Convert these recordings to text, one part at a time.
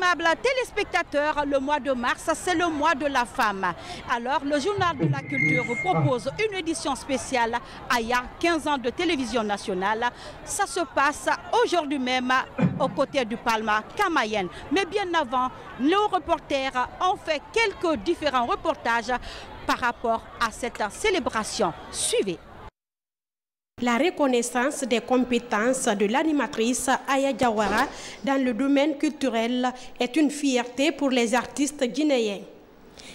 estimables téléspectateurs, le mois de mars, c'est le mois de la femme. Alors, le journal de la culture vous propose une édition spéciale Aya, 15 ans de télévision nationale. Ça se passe aujourd'hui même aux côtés du Palma Camayen. Mais bien avant, nos reporters ont fait quelques différents reportages par rapport à cette célébration. Suivez. La reconnaissance des compétences de l'animatrice Aya Diawara dans le domaine culturel est une fierté pour les artistes guinéens.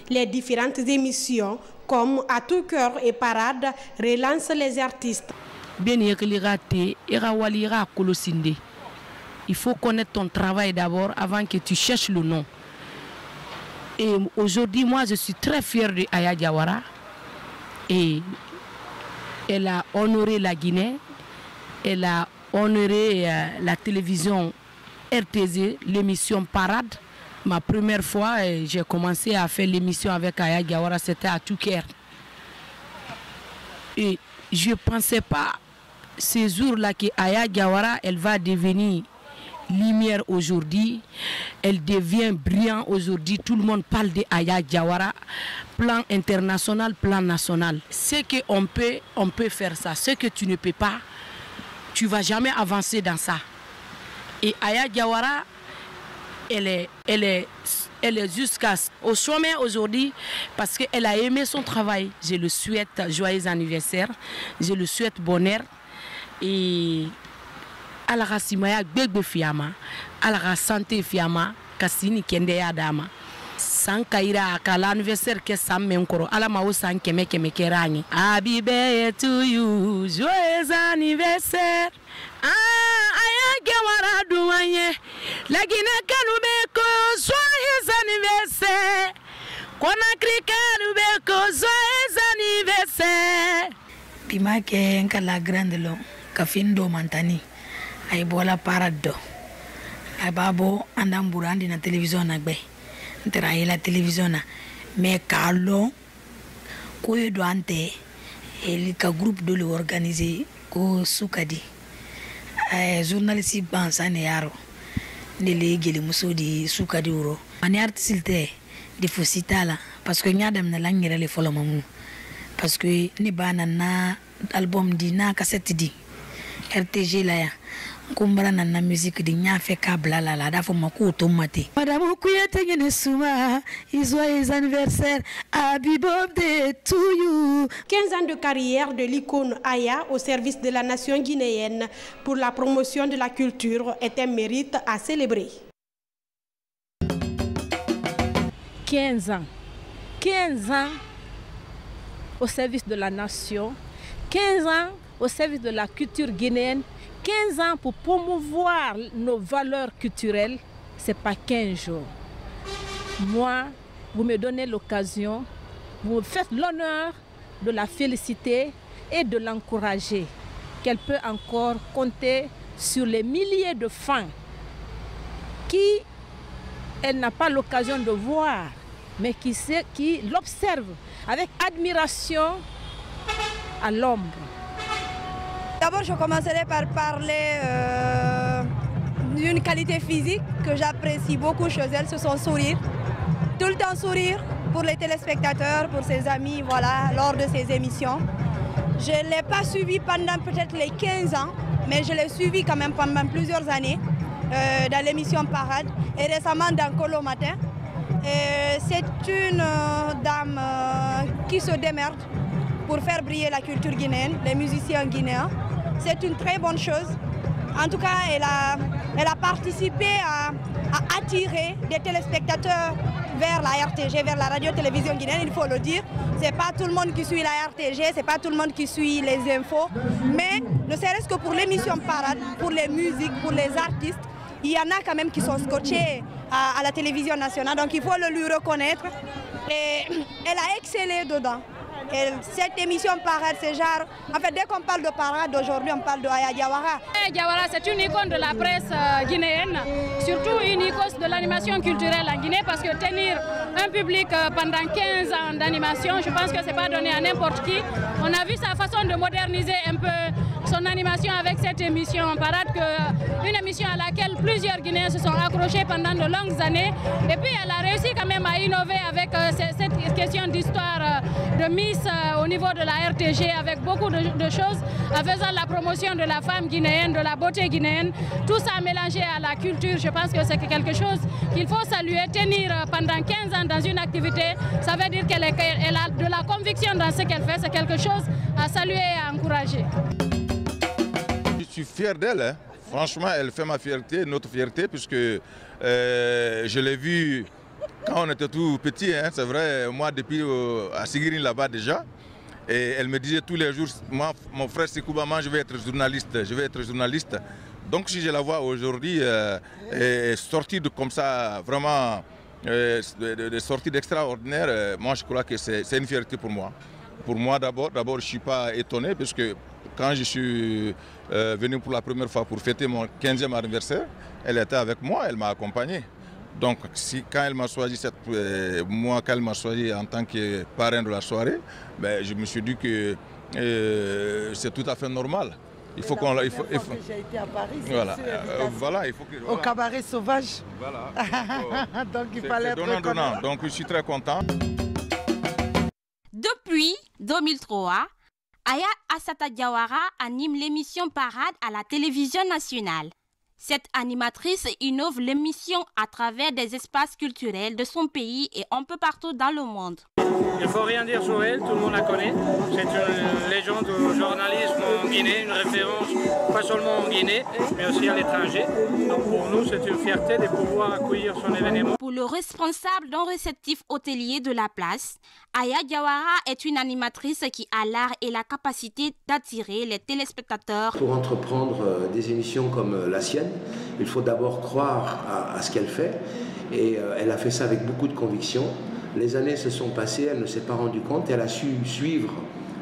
Les différentes émissions, comme À tout cœur et Parade, relancent les artistes. Il faut connaître ton travail d'abord avant que tu cherches le nom. Et aujourd'hui, moi, je suis très fière de Aya Diawara. Et elle a honoré la Guinée, elle a honoré la télévision RTZ, l'émission Parade. Ma première fois, j'ai commencé à faire l'émission avec Aya Diawara, c'était à tout cœur. Et je ne pensais pas ces jours-là que Aya Diawara, elle va devenir lumière aujourd'hui, elle devient brillante aujourd'hui, tout le monde parle de Aya Diawara, plan international, plan national. Ce qu'on peut, on peut faire ça. Ce que tu ne peux pas, tu ne vas jamais avancer dans ça. Et Aya Diawara, elle est jusqu'au sommet aujourd'hui parce qu'elle a aimé son travail. Je le souhaite joyeux anniversaire, je le souhaite bonheur et alara simaya gbegbe fiama alara santé fiama kasini kende ya dama san kaira kala anniversaire ke sam menkoro ala ma o san keme kerani happy birthday to you, joyeux anniversaire Aya Diawara douanye la Guinée kanubeko joyeux anniversaire Conakry kanubeko joyeux anniversaire Pima ke nkala grande lo kafindo mantani ay bola Parade ay babo andam burandi na télévision na gbe ntera la télévision na mais kalo ko do ante el ka groupe de l'organiser ko sukadi ay journaliste bansane yaro ne legeli musodi sukadi wuro mani artiste de fositala parce que nyadam na langere le folo mamu parce que ni bana na album di na cassette di RTG la ya kumbara na musique di nyafe kabla la da fo makuto mate madame kuyete ngene suma joyeux anniversaire happy birthday to you. 15 ans de carrière de l'icône Aya au service de la nation guinéenne pour la promotion de la culture est un mérite à célébrer. 15 ans au service de la nation, 15 ans au service de la culture guinéenne, 15 ans pour promouvoir nos valeurs culturelles, ce n'est pas 15 jours. Moi, vous me donnez l'occasion, vous me faites l'honneur de la féliciter et de l'encourager, qu'elle peut encore compter sur les milliers de fans qui, elle n'a pas l'occasion de voir, mais qui l'observent avec admiration à l'ombre. D'abord, je commencerai par parler d'une qualité physique que j'apprécie beaucoup chez elle, c'est son sourire. Tout le temps sourire pour les téléspectateurs, pour ses amis, voilà, lors de ses émissions. Je ne l'ai pas suivie pendant peut-être les 15 ans, mais je l'ai suivie quand même pendant plusieurs années dans l'émission Parade et récemment dans Colo Matin. C'est une dame qui se démerde pour faire briller la culture guinéenne, les musiciens guinéens. C'est une très bonne chose. En tout cas, elle a participé à attirer des téléspectateurs vers la RTG, vers la radio-télévision guinéenne, il faut le dire. Ce n'est pas tout le monde qui suit la RTG, ce n'est pas tout le monde qui suit les infos. Mais ne serait-ce que pour l'émission Parade, pour les musiques, pour les artistes, il y en a quand même qui sont scotchés à la télévision nationale. Donc il faut le lui reconnaître. Et elle a excellé dedans. Et cette émission Parade, c'est genre... En fait, dès qu'on parle de Parade, aujourd'hui, on parle de Aya Diawara. Aya Diawara, c'est une icône de la presse guinéenne, surtout une icône de l'animation culturelle en Guinée, parce que tenir un public pendant 15 ans d'animation. Je pense que ce n'est pas donné à n'importe qui. On a vu sa façon de moderniser un peu son animation avec cette émission en parade, une émission à laquelle plusieurs Guinéens se sont accrochés pendant de longues années. Et puis elle a réussi quand même à innover avec cette question d'histoire de Miss au niveau de la RTG, avec beaucoup de choses, en faisant la promotion de la femme guinéenne, de la beauté guinéenne. Tout ça mélangé à la culture, je pense que c'est quelque chose qu'il faut saluer. Tenir pendant 15 ans dans une activité, ça veut dire qu'elle a de la conviction dans ce qu'elle fait. C'est quelque chose à saluer et à encourager. Je suis fier d'elle. Hein. Franchement, elle fait ma fierté, notre fierté, puisque je l'ai vue quand on était tout petit. Hein, c'est vrai, moi depuis à Sigirine là-bas déjà. Et elle me disait tous les jours, moi, mon frère Sekoubaman, je vais être journaliste. Donc si je la vois aujourd'hui sortir comme ça, vraiment, de sorties d'extraordinaire, moi je crois que c'est une fierté pour moi. Pour moi d'abord, je ne suis pas étonné, parce que quand je suis venu pour la première fois pour fêter mon 15e anniversaire, elle était avec moi, elle m'a accompagné. Donc quand elle m'a choisi, moi quand elle m'a choisi en tant que parrain de la soirée, ben, je me suis dit que c'est tout à fait normal. Il faut qu'on... Il faut... J'ai été à Paris, voilà, il faut que... Au cabaret sauvage. Voilà. Donc il fallait être reconnaissant. Donc je suis très content. Depuis 2003, Aya Assata Diawara anime l'émission Parade à la télévision nationale. Cette animatrice innove l'émission à travers des espaces culturels de son pays et un peu partout dans le monde. Il ne faut rien dire sur elle, tout le monde la connaît. C'est une légende du journalisme en Guinée, une référence pas seulement en Guinée, mais aussi à l'étranger. Donc pour nous, c'est une fierté de pouvoir accueillir son événement. Pour le responsable d'un réceptif hôtelier de la place, Aya Diawara est une animatrice qui a l'art et la capacité d'attirer les téléspectateurs. Pour entreprendre des émissions comme la sienne, il faut d'abord croire à ce qu'elle fait. Et elle a fait ça avec beaucoup de conviction. Les années se sont passées, elle ne s'est pas rendue compte, elle a su suivre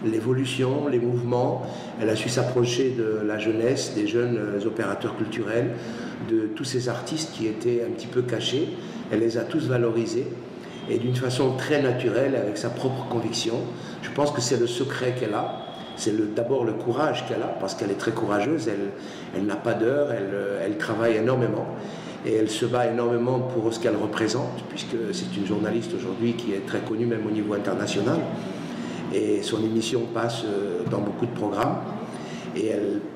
l'évolution, les mouvements, elle a su s'approcher de la jeunesse, des jeunes opérateurs culturels, de tous ces artistes qui étaient un petit peu cachés. Elle les a tous valorisés et d'une façon très naturelle, avec sa propre conviction. Je pense que c'est le secret qu'elle a, c'est d'abord le courage qu'elle a, parce qu'elle est très courageuse, elle n'a pas d'heure, elle travaille énormément. Et elle se bat énormément pour ce qu'elle représente, puisque c'est une journaliste aujourd'hui qui est très connue, même au niveau international. Et son émission passe dans beaucoup de programmes. Et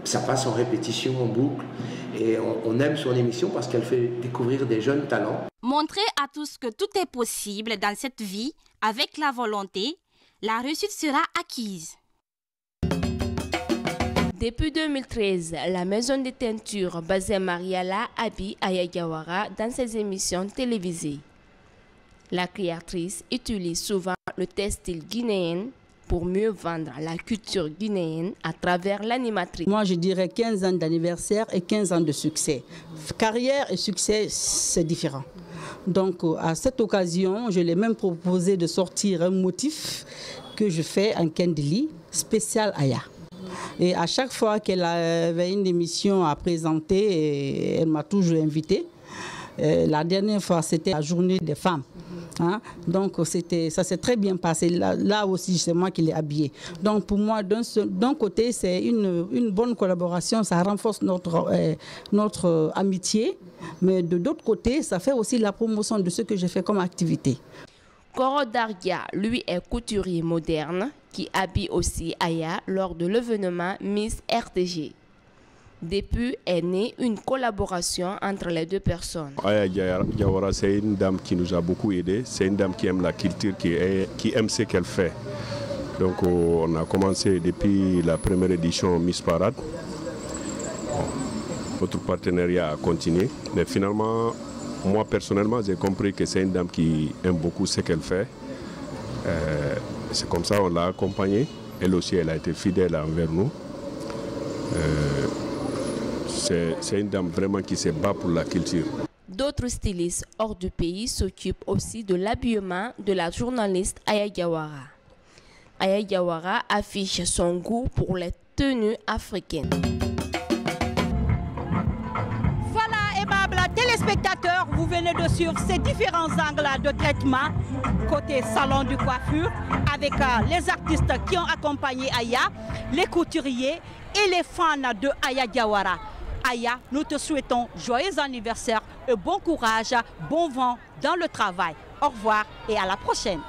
ça passe en répétition, en boucle. Et on aime son émission parce qu'elle fait découvrir des jeunes talents. Montrer à tous que tout est possible dans cette vie, avec la volonté, la réussite sera acquise. Depuis 2013, la maison de teinture Bazin Mariala habille Aya Diawara dans ses émissions télévisées. La créatrice utilise souvent le textile guinéen pour mieux vendre la culture guinéenne à travers l'animatrice. Moi, je dirais 15 ans d'anniversaire et 15 ans de succès. Carrière et succès, c'est différent. Donc, à cette occasion, je l'ai même proposé de sortir un motif que je fais en Kendili, spécial Aya. Et à chaque fois qu'elle avait une émission à présenter, elle m'a toujours invitée. La dernière fois, c'était la journée des femmes. Hein? Donc ça s'est très bien passé. Là aussi, c'est moi qui l'ai habillée. Donc pour moi, d'un côté, c'est une bonne collaboration. Ça renforce notre amitié. Mais de l'autre côté, ça fait aussi la promotion de ce que j'ai fait comme activité. Koro Dargia, lui, est couturier moderne qui habille aussi Aya lors de l'événement Miss RTG. Depuis est née une collaboration entre les deux personnes. Aya Diawara, c'est une dame qui nous a beaucoup aidés. C'est une dame qui aime la culture, qui aime ce qu'elle fait. Donc on a commencé depuis la première édition Miss Parade. Notre partenariat a continué. Mais finalement, moi personnellement, j'ai compris que c'est une dame qui aime beaucoup ce qu'elle fait. C'est comme ça qu'on l'a accompagnée. Elle aussi, elle a été fidèle envers nous. C'est une dame vraiment qui se bat pour la culture. D'autres stylistes hors du pays s'occupent aussi de l'habillement de la journaliste Aya Diawara. Aya Diawara affiche son goût pour les tenues africaines. Voilà, aimables téléspectateurs, vous venez de suivre ces différents angles de traitement côté salon de coiffure avec les artistes qui ont accompagné Aya, les couturiers et les fans de Aya Diawara. Aya, nous te souhaitons joyeux anniversaire et bon courage, bon vent dans le travail. Au revoir et à la prochaine.